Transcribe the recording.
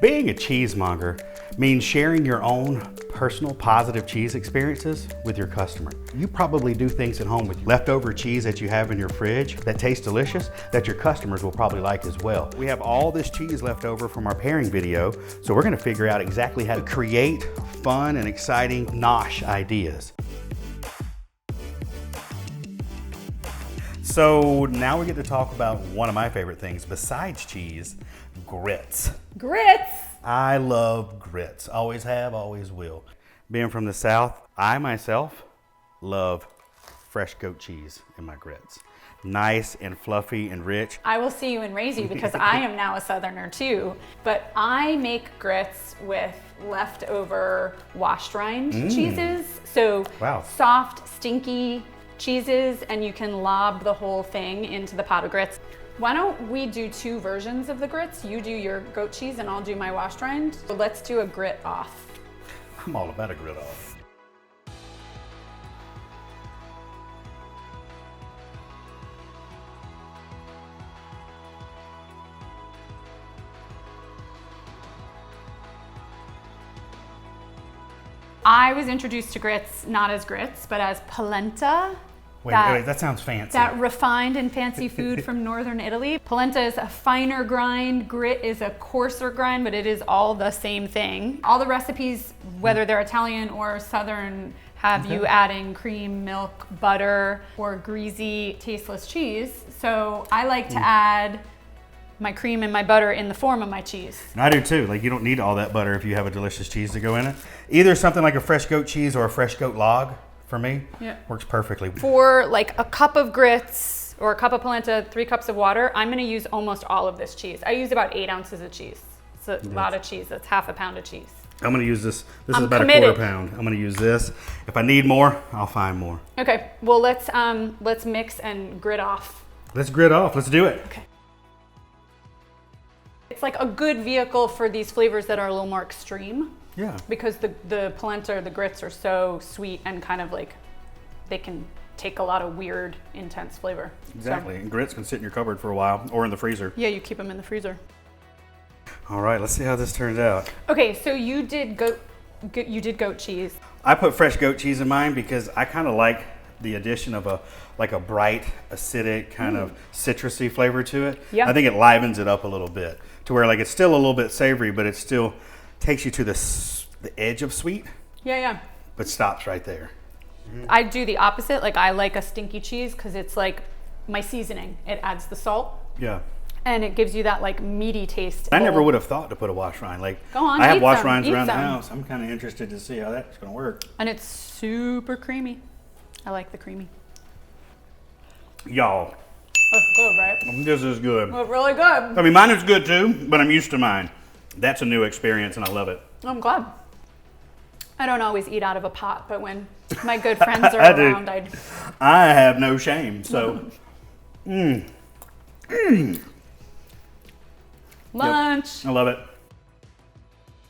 Being a cheesemonger means sharing your own personal positive cheese experiences with your customer. You probably do things at home with leftover cheese that you have in your fridge that tastes delicious that your customers will probably like as well. We have all this cheese left over from our pairing video, so we're gonna figure out exactly how to create fun and exciting nosh ideas. So now we get to talk about one of my favorite things besides cheese, grits. Grits! I love grits. Always have, always will. Being from the South, I myself love fresh goat cheese in my grits. Nice and fluffy and rich. I will see you and raise you because I am now a Southerner too. But I make grits with leftover washed rind cheeses. So Wow. soft, stinky cheeses, and you can lob the whole thing into the pot of grits. Why don't we do two versions of the grits? You do your goat cheese and I'll do my washed rind. So let's do a grit off. I'm all about a grit off. I was introduced to grits not as grits, but as polenta. Wait, that sounds fancy. That refined and fancy food from northern Italy. Polenta is a finer grind, grit is a coarser grind, but it is all the same thing. All the recipes, whether they're Italian or Southern, have you adding cream, milk, butter, or greasy, tasteless cheese. So I like to add my cream and my butter in the form of my cheese. I do too. Like, you don't need all that butter if you have a delicious cheese to go in it. Either something like a fresh goat cheese or a fresh goat log, for me, works perfectly. For like a cup of grits or a cup of polenta, 3 cups of water, I'm gonna use almost all of this cheese. I use about 8 ounces of cheese. It's a lot of cheese. That's half a pound of cheese. I'm gonna use this. This is about committed. a 1/4 pound. I'm gonna use this. If I need more, I'll find more. Okay, well let's mix and grit off. Let's grit off. Let's do it. Okay. It's like a good vehicle for these flavors that are a little more extreme. Yeah. Because the polenta or the grits are so sweet and kind of like, they can take a lot of weird, intense flavor. Exactly. And grits can sit in your cupboard for a while or in the freezer. Yeah, you keep them in the freezer. All right, let's see how this turns out. Okay, so you did goat cheese. I put fresh goat cheese in mine because I kind of like the addition of a bright, acidic, kind of citrusy flavor to it. Yeah. I think it livens it up a little bit to where like it's still a little bit savory, but it still takes you to the edge of sweet, Yeah. but stops right there. I do the opposite. Like, I like a stinky cheese because it's like my seasoning. It adds the salt Yeah. and it gives you that like meaty taste. I never would have thought to put a wash rind. Like, Go on, I have eat wash some, rinds eat around the some. house. I'm kind of interested to see how that's going to work. And it's super creamy. I like the creamy. Y'all, That's good, right? this is good. Well, really good. I mean, mine is good too, but I'm used to mine. That's a new experience and I love it. I'm glad. I don't always eat out of a pot, but when my good friends are I do. around, I have no shame, so. lunch. I love it.